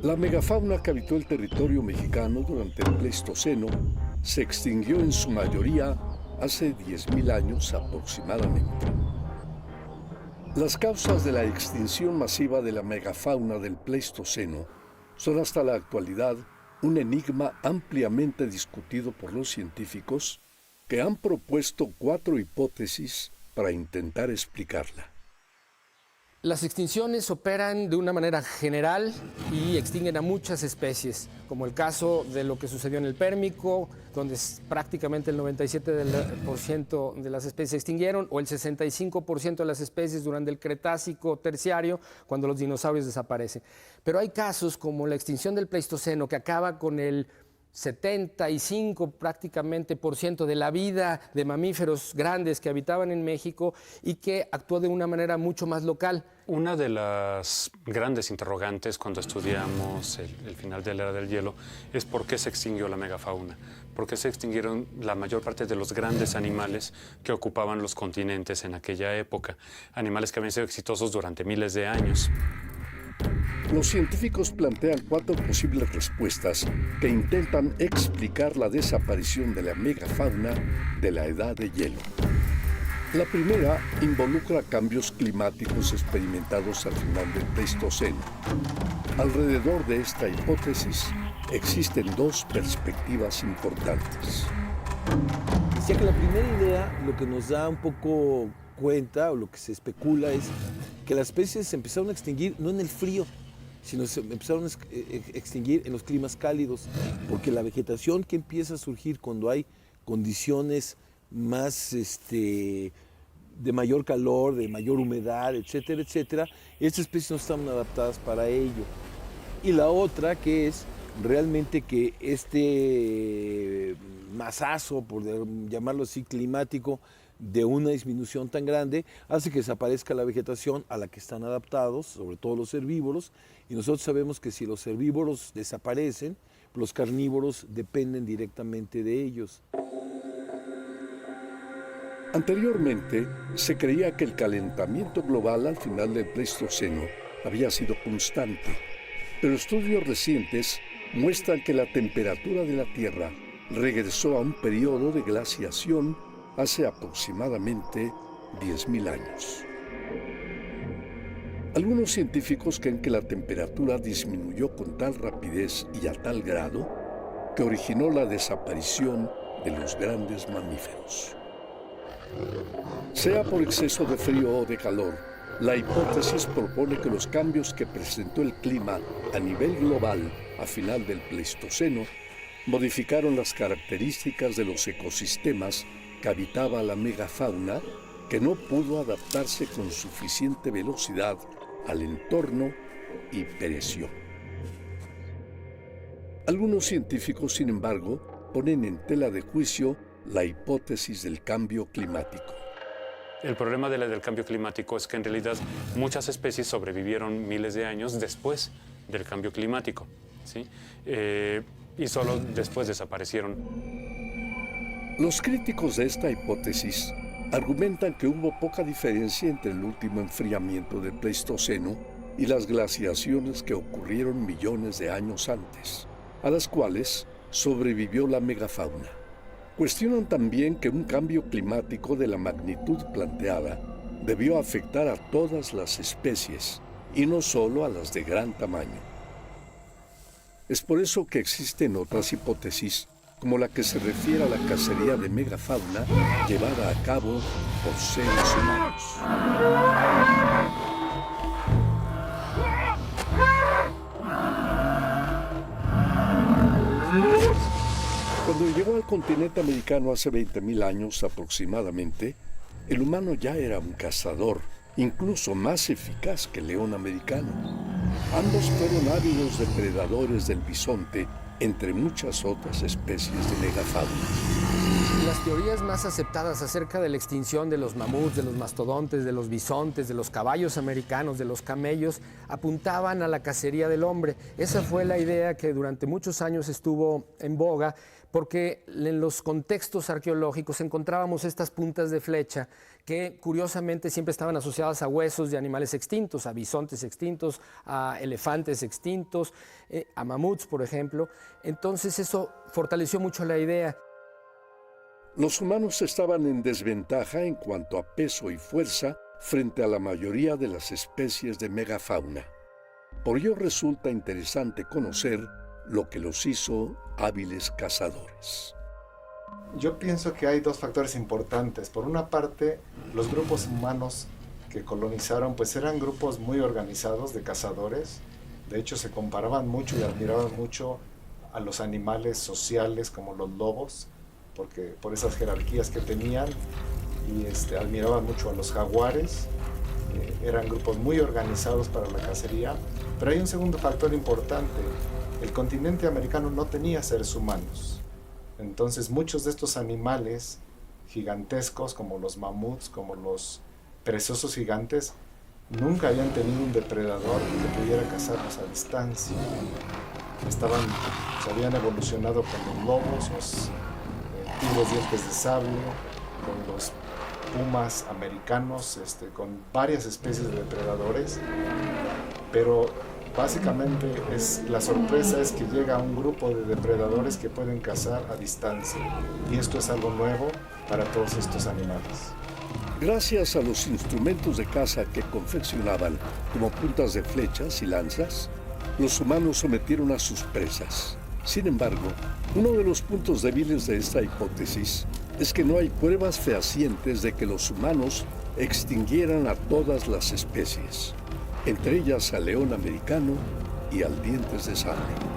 La megafauna que habitó el territorio mexicano durante el Pleistoceno se extinguió en su mayoría hace 10.000 años aproximadamente. Las causas de la extinción masiva de la megafauna del Pleistoceno son hasta la actualidad un enigma ampliamente discutido por los científicos que han propuesto 4 hipótesis para intentar explicarla. Las extinciones operan de una manera general y extinguen a muchas especies, como el caso de lo que sucedió en el Pérmico, donde prácticamente el 97% de las especies se extinguieron, o el 65% de las especies durante el Cretácico Terciario, cuando los dinosaurios desaparecen. Pero hay casos como la extinción del Pleistoceno, que acaba con el 75 prácticamente por ciento de la vida de mamíferos grandes que habitaban en México y que actuó de una manera mucho más local. Una de las grandes interrogantes cuando estudiamos el final de la era del hielo es por qué se extinguió la megafauna, por qué se extinguieron la mayor parte de los grandes animales que ocupaban los continentes en aquella época, animales que habían sido exitosos durante miles de años. Los científicos plantean 4 posibles respuestas que intentan explicar la desaparición de la megafauna de la edad de hielo. La primera involucra cambios climáticos experimentados al final del Pleistoceno. Alrededor de esta hipótesis existen 2 perspectivas importantes. Decía que la primera idea, lo que nos da un poco cuenta, o lo que se especula, es que las especies se empezaron a extinguir no en el frío, sino se empezaron a extinguir en los climas cálidos, porque la vegetación que empieza a surgir cuando hay condiciones más de mayor calor, de mayor humedad, etcétera, etcétera, estas especies no estaban adaptadas para ello. Y la otra, que es realmente que este masazo, por llamarlo así, climático, de una disminución tan grande, hace que desaparezca la vegetación a la que están adaptados, sobre todo los herbívoros, y nosotros sabemos que si los herbívoros desaparecen, los carnívoros dependen directamente de ellos. Anteriormente, se creía que el calentamiento global al final del Pleistoceno había sido constante, pero estudios recientes muestran que la temperatura de la Tierra regresó a un periodo de glaciación hace aproximadamente 10.000 años. Algunos científicos creen que la temperatura disminuyó con tal rapidez y a tal grado que originó la desaparición de los grandes mamíferos. Sea por exceso de frío o de calor, la hipótesis propone que los cambios que presentó el clima a nivel global a final del Pleistoceno modificaron las características de los ecosistemas que habitaba la megafauna, que no pudo adaptarse con suficiente velocidad al entorno y pereció. Algunos científicos, sin embargo, ponen en tela de juicio la hipótesis del cambio climático. El problema del cambio climático es que en realidad muchas especies sobrevivieron miles de años después del cambio climático, ¿sí? Y solo después desaparecieron. Los críticos de esta hipótesis argumentan que hubo poca diferencia entre el último enfriamiento del Pleistoceno y las glaciaciones que ocurrieron millones de años antes, a las cuales sobrevivió la megafauna. Cuestionan también que un cambio climático de la magnitud planteada debió afectar a todas las especies y no solo a las de gran tamaño. Es por eso que existen otras hipótesis, como la que se refiere a la cacería de megafauna llevada a cabo por seres humanos. Cuando llegó al continente americano hace 20.000 años aproximadamente, el humano ya era un cazador, incluso más eficaz que el león americano. Ambos fueron ávidos depredadores del bisonte, entre muchas otras especies de megafauna. Las teorías más aceptadas acerca de la extinción de los mamuts, de los mastodontes, de los bisontes, de los caballos americanos, de los camellos, apuntaban a la cacería del hombre. Esa fue la idea que durante muchos años estuvo en boga, porque en los contextos arqueológicos encontrábamos estas puntas de flecha que curiosamente siempre estaban asociadas a huesos de animales extintos, a bisontes extintos, a elefantes extintos, a mamuts, por ejemplo. Entonces eso fortaleció mucho la idea. Los humanos estaban en desventaja en cuanto a peso y fuerza frente a la mayoría de las especies de megafauna. Por ello resulta interesante conocer lo que los hizo hábiles cazadores. Yo pienso que hay dos factores importantes. Por una parte, los grupos humanos que colonizaron pues eran grupos muy organizados de cazadores. De hecho, se comparaban mucho y admiraban mucho a los animales sociales como los lobos, porque por esas jerarquías que tenían, y admiraban mucho a los jaguares. Eran grupos muy organizados para la cacería. Pero hay un segundo factor importante. El continente americano no tenía seres humanos. Entonces muchos de estos animales gigantescos, como los mamuts, como los perezosos gigantes, nunca habían tenido un depredador que pudiera cazarlos a distancia. Se habían evolucionado con los lobos, los tigres dientes de sable, con los pumas americanos, con varias especies de depredadores, pero básicamente la sorpresa es que llega un grupo de depredadores que pueden cazar a distancia, y esto es algo nuevo para todos estos animales. Gracias a los instrumentos de caza que confeccionaban, como puntas de flechas y lanzas, los humanos sometieron a sus presas. Sin embargo, uno de los puntos débiles de esta hipótesis es que no hay pruebas fehacientes de que los humanos extinguieran a todas las especies, entre ellas al león americano y al dientes de sable.